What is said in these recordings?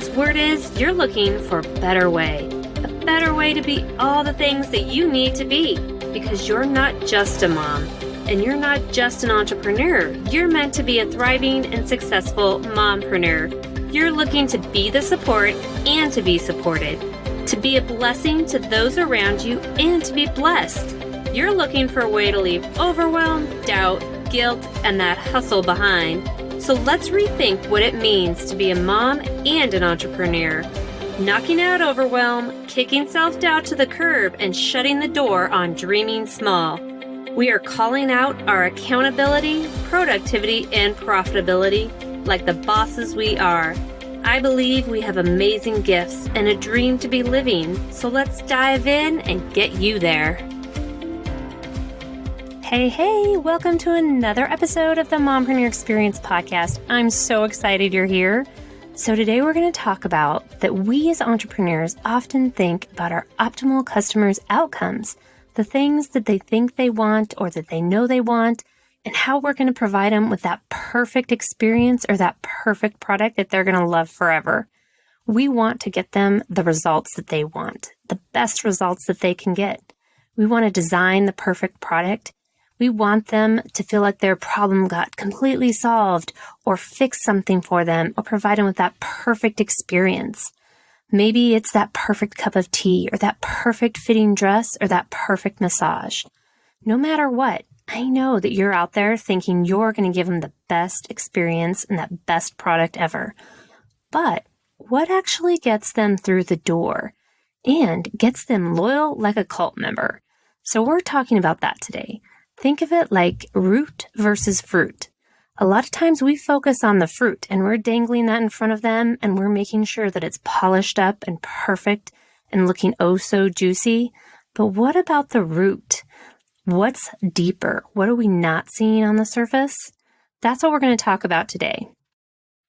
sense, word is you're looking for a better way to be all the things that you need to be, because you're not just a mom and you're not just an entrepreneur. You're meant to be a thriving and successful mompreneur. You're looking to be the support and to be supported, to be a blessing to those around you and to be blessed. You're looking for a way to leave overwhelm, doubt, guilt, and that hustle behind. So let's rethink what it means to be a mom and an entrepreneur. Knocking out overwhelm, kicking self-doubt to the curb, and shutting the door on dreaming small. We are calling out our accountability, productivity, and profitability like the bosses we are. I believe we have amazing gifts and a dream to be living, so let's dive in and get you there. Hey, welcome to another episode of the Mompreneur Experience podcast. I'm so excited you're here. So today we're going to talk about that we as entrepreneurs often think about our optimal customers' outcomes, the things that they think they want or that they know they want, and how we're going to provide them with that perfect experience or that perfect product that they're going to love forever. We want to get them the results that they want, the best results that they can get. We want to design the perfect product. We want them to feel like their problem got completely solved or fix something for them or provide them with that perfect experience. Maybe it's that perfect cup of tea or that perfect fitting dress or that perfect massage. No matter what, I know that you're out there thinking you're going to give them the best experience and that best product ever. But what actually gets them through the door and gets them loyal like a cult member? So we're talking about that today. Think of it like root versus fruit. A lot of times we focus on the fruit and we're dangling that in front of them and we're making sure that it's polished up and perfect and looking oh so juicy. But what about the root? What's deeper? What are we not seeing on the surface? That's what we're going to talk about today.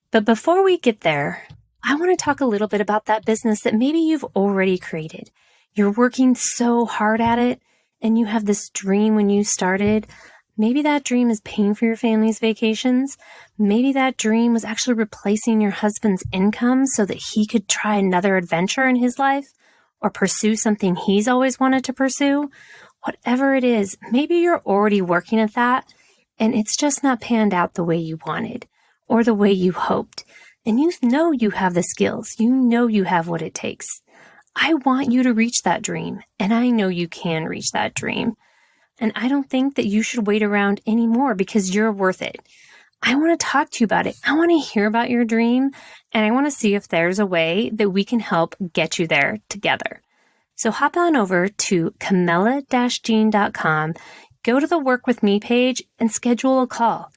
But before we get there, I want to talk a little bit about that business that maybe you've already created. You're working so hard at it. And you have this dream when you started. Maybe that dream is paying for your family's vacations. Maybe that dream was actually replacing your husband's income so that he could try another adventure in his life or pursue something he's always wanted to pursue. Whatever it is, maybe you're already working at that and it's just not panned out the way you wanted or the way you hoped. And you know you have the skills. You know you have what it takes. I want you to reach that dream, and I know you can reach that dream. And I don't think that you should wait around anymore because you're worth it. I want to talk to you about it. I want to hear about your dream, and I want to see if there's a way that we can help get you there together. So hop on over to camella-jean.com, go to the Work With Me page, and schedule a call.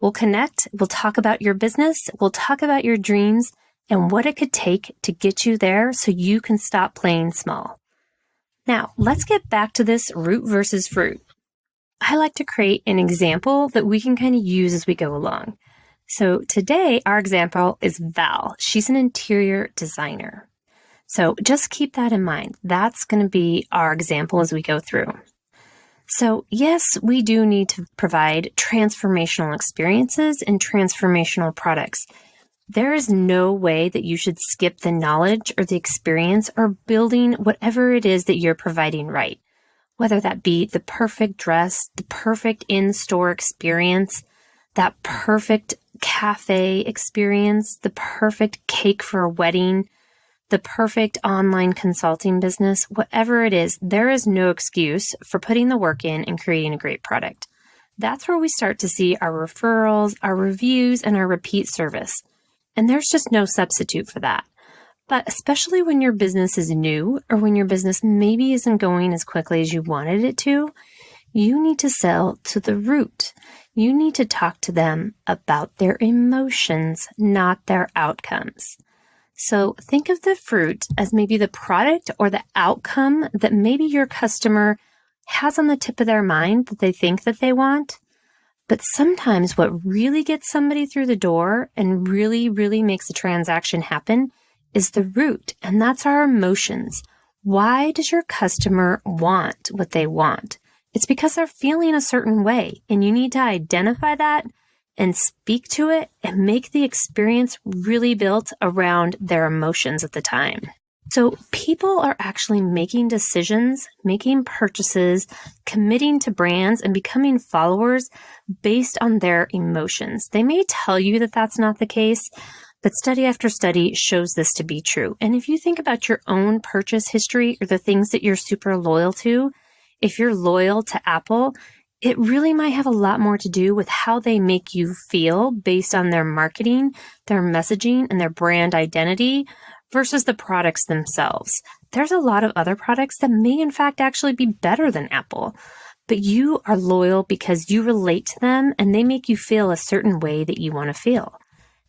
We'll connect, we'll talk about your business, we'll talk about your dreams, and what it could take to get you there so you can stop playing small. Now, let's get back to this root versus fruit. I like to create an example that we can kind of use as we go along. So today, our example is Val. She's an interior designer. So just keep that in mind. That's going to be our example as we go through. So yes, we do need to provide transformational experiences and transformational products. There is no way that you should skip the knowledge or the experience or building whatever it is that you're providing right. Whether that be the perfect dress, the perfect in-store experience, that perfect cafe experience, the perfect cake for a wedding, the perfect online consulting business, whatever it is, there is no excuse for putting the work in and creating a great product. That's where we start to see our referrals, our reviews, and our repeat service. And there's just no substitute for that. But especially when your business is new or when your business maybe isn't going as quickly as you wanted it to, you need to sell to the root. You need to talk to them about their emotions, not their outcomes. So think of the fruit as maybe the product or the outcome that maybe your customer has on the tip of their mind that they think that they want. But sometimes what really gets somebody through the door and really, really makes a transaction happen is the root, and that's our emotions. Why does your customer want what they want? It's because they're feeling a certain way, and you need to identify that and speak to it and make the experience really built around their emotions at the time. So people are actually making decisions, making purchases, committing to brands, and becoming followers based on their emotions. They may tell you that that's not the case, but study after study shows this to be true. And if you think about your own purchase history or the things that you're super loyal to, if you're loyal to Apple, it really might have a lot more to do with how they make you feel based on their marketing, their messaging, and their brand identity versus the products themselves. There's a lot of other products that may in fact actually be better than Apple, but you are loyal because you relate to them and they make you feel a certain way that you want to feel.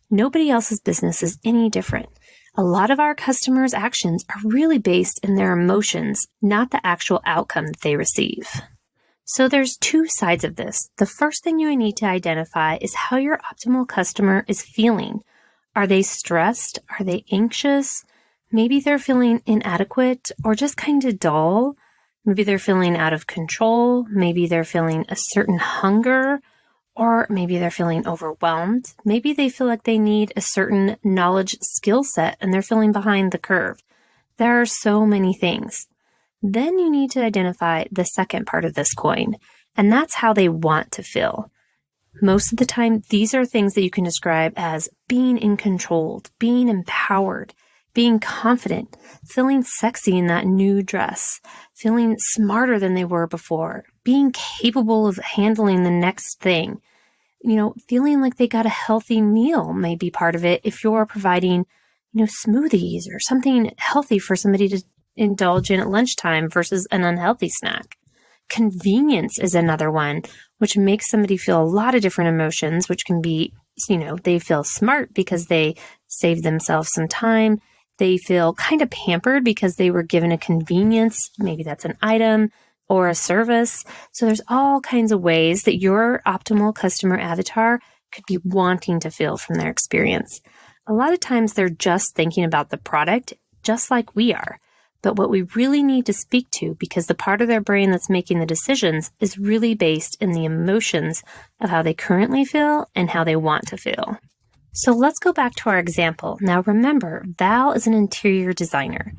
Nobody else's business is any different. A lot of our customers' actions are really based in their emotions, not the actual outcome that they receive. So there's two sides of this. The first thing you need to identify is how your optimal customer is feeling. Are they stressed? Are they anxious? Maybe they're feeling inadequate or just kind of dull. Maybe they're feeling out of control. Maybe they're feeling a certain hunger, or maybe they're feeling overwhelmed. Maybe they feel like they need a certain knowledge skill set and they're feeling behind the curve. There are so many things. Then you need to identify the second part of this coin, and that's how they want to feel. Most of the time, these are things that you can describe as being in control, being empowered, being confident, feeling sexy in that new dress, feeling smarter than they were before, being capable of handling the next thing. Feeling like they got a healthy meal may be part of it if you're providing, smoothies or something healthy for somebody to indulge in at lunchtime versus an unhealthy snack. Convenience is another one, which makes somebody feel a lot of different emotions, which can be, they feel smart because they saved themselves some time. They feel kind of pampered because they were given a convenience. Maybe that's an item or a service. So there's all kinds of ways that your optimal customer avatar could be wanting to feel from their experience. A lot of times they're just thinking about the product, just like we are. But what we really need to speak to, because the part of their brain that's making the decisions is really based in the emotions of how they currently feel and how they want to feel. So let's go back to our example. Now remember, Val is an interior designer.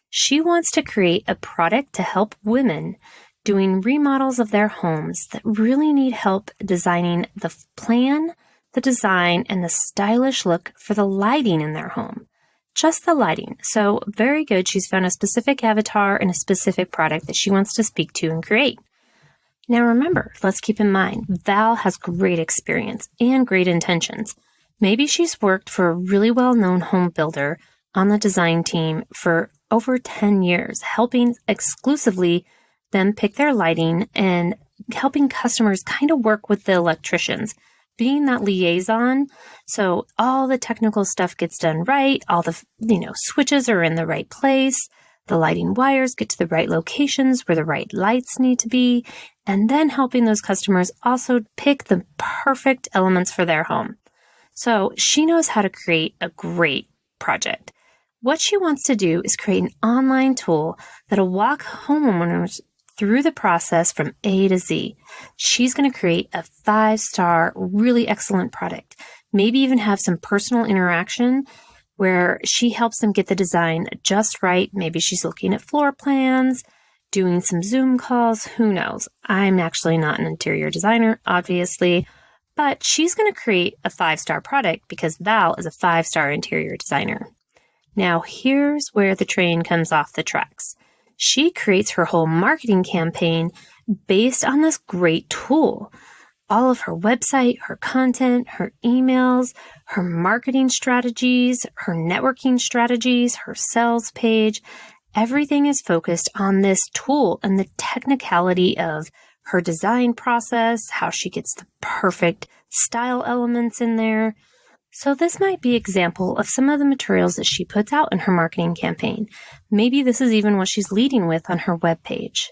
She wants to create a product to help women doing remodels of their homes that really need help designing the plan, the design, and the stylish look for the lighting in their home. Just the lighting. So very good. She's found a specific avatar and a specific product that she wants to speak to and create. Now remember, let's keep in mind, Val has great experience and great intentions. Maybe she's worked for a really well-known home builder on the design team for over 10 years, helping exclusively them pick their lighting and helping customers kind of work with the electricians, being that liaison. So all the technical stuff gets done right. All the, switches are in the right place. The lighting wires get to the right locations where the right lights need to be. And then helping those customers also pick the perfect elements for their home. So she knows how to create a great project. What she wants to do is create an online tool that'll walk homeowners through the process from A to Z. She's going to create a 5-star, really excellent product. Maybe even have some personal interaction where she helps them get the design just right. Maybe she's looking at floor plans, doing some Zoom calls. Who knows? I'm actually not an interior designer, obviously, but she's going to create a 5-star product because Val is a 5-star interior designer. Now, here's where the train comes off the tracks. She creates her whole marketing campaign based on this great tool. All of her website, her content, her emails, her marketing strategies, her networking strategies, her sales page, everything is focused on this tool and the technicality of her design process, how she gets the perfect style elements in there. So this might be an example of some of the materials that she puts out in her marketing campaign. Maybe this is even what she's leading with on her webpage.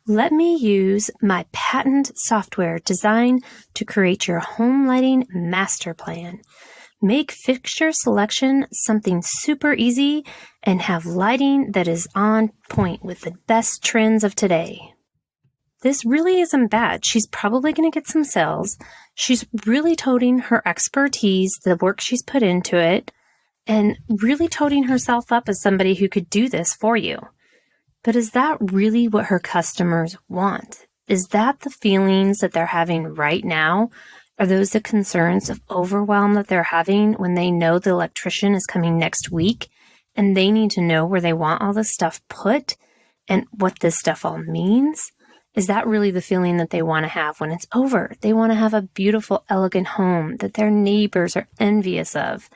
Let me use my patent software designed to create your home lighting master plan. Make fixture selection something super easy and have lighting that is on point with the best trends of today. this really isn't bad. She's probably going to get some sales. She's really toting her expertise, the work she's put into it, and really toting herself up as somebody who could do this for you. But is that really what her customers want? Is that the feelings that they're having right now? Are those the concerns of overwhelm that they're having when they know the electrician is coming next week and they need to know where they want all this stuff put and what this stuff all means? Is that really the feeling that they want to have when it's over? They want to have a beautiful, elegant home that their neighbors are envious of.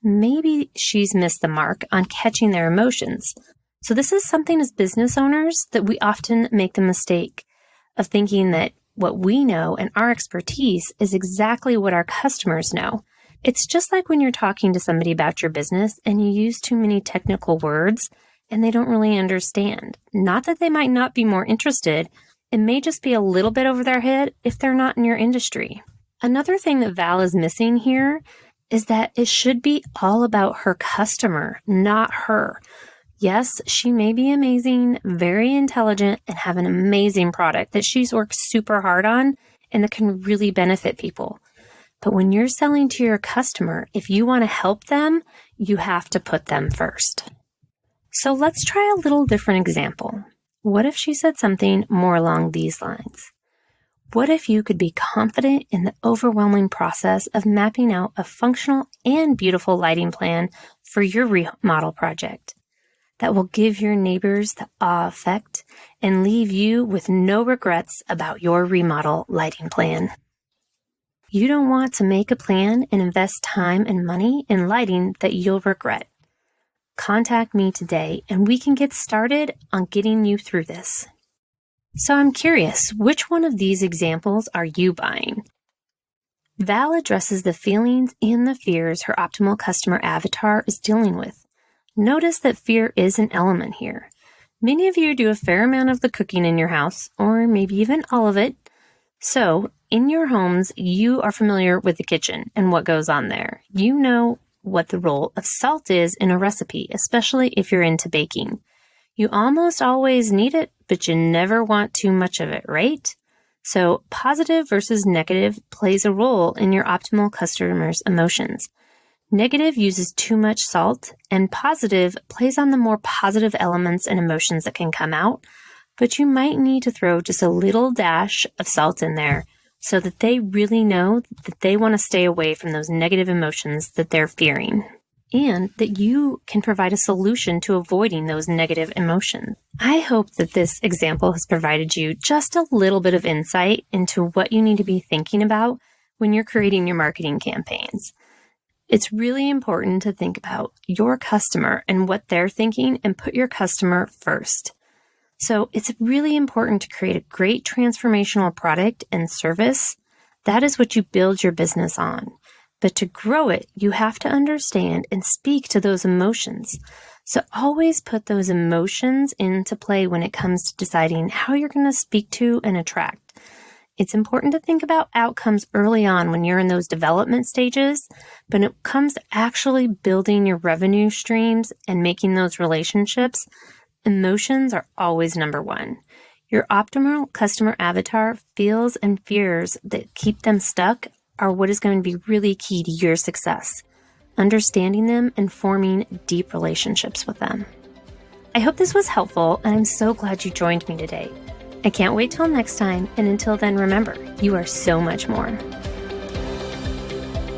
Maybe she's missed the mark on catching their emotions. So this is something as business owners that we often make the mistake of thinking that what we know and our expertise is exactly what our customers know. It's just like when you're talking to somebody about your business and you use too many technical words and they don't really understand. Not that they might not be more interested. It may just be a little bit over their head if they're not in your industry. Another thing that Val is missing here is that it should be all about her customer, not her. Yes, she may be amazing, very intelligent, and have an amazing product that she's worked super hard on and that can really benefit people. But when you're selling to your customer, if you want to help them, you have to put them first. So let's try a little different example. What if she said something more along these lines? What if you could be confident in the overwhelming process of mapping out a functional and beautiful lighting plan for your remodel project that will give your neighbors the awe effect and leave you with no regrets about your remodel lighting plan? You don't want to make a plan and invest time and money in lighting that you'll regret. Contact me today and we can get started on getting you through this. So I'm curious, which one of these examples are you buying? Val addresses the feelings and the fears her optimal customer avatar is dealing with. Notice that fear is an element here. Many of you do a fair amount of the cooking in your house, or maybe even all of it. So, in your homes, you are familiar with the kitchen and what goes on there. You know what the role of salt is in a recipe, especially if you're into baking. You almost always need it, but you never want too much of it, right? So, positive versus negative plays a role in your optimal customer's emotions. Negative uses too much salt, and positive plays on the more positive elements and emotions that can come out, but you might need to throw just a little dash of salt in there so that they really know that they want to stay away from those negative emotions that they're fearing, and that you can provide a solution to avoiding those negative emotions. I hope that this example has provided you just a little bit of insight into what you need to be thinking about when you're creating your marketing campaigns. It's really important to think about your customer and what they're thinking and put your customer first. So it's really important to create a great transformational product and service. That is what you build your business on. But to grow it, you have to understand and speak to those emotions. So always put those emotions into play when it comes to deciding how you're going to speak to and attract. It's important to think about outcomes early on when you're in those development stages, but when it comes to actually building your revenue streams and making those relationships, emotions are always number one. Your optimal customer avatar feels and fears that keep them stuck are what is going to be really key to your success, understanding them and forming deep relationships with them. I hope this was helpful, and I'm so glad you joined me today. I can't wait till next time, and until then, remember, you are so much more.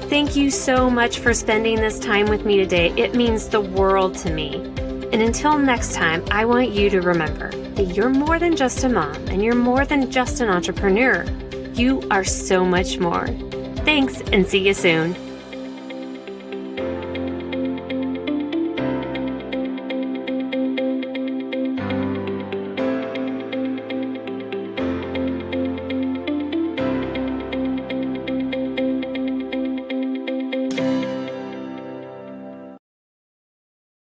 Thank you so much for spending this time with me today. It means the world to me. And until next time, I want you to remember that you're more than just a mom, and you're more than just an entrepreneur. You are so much more. Thanks, and see you soon.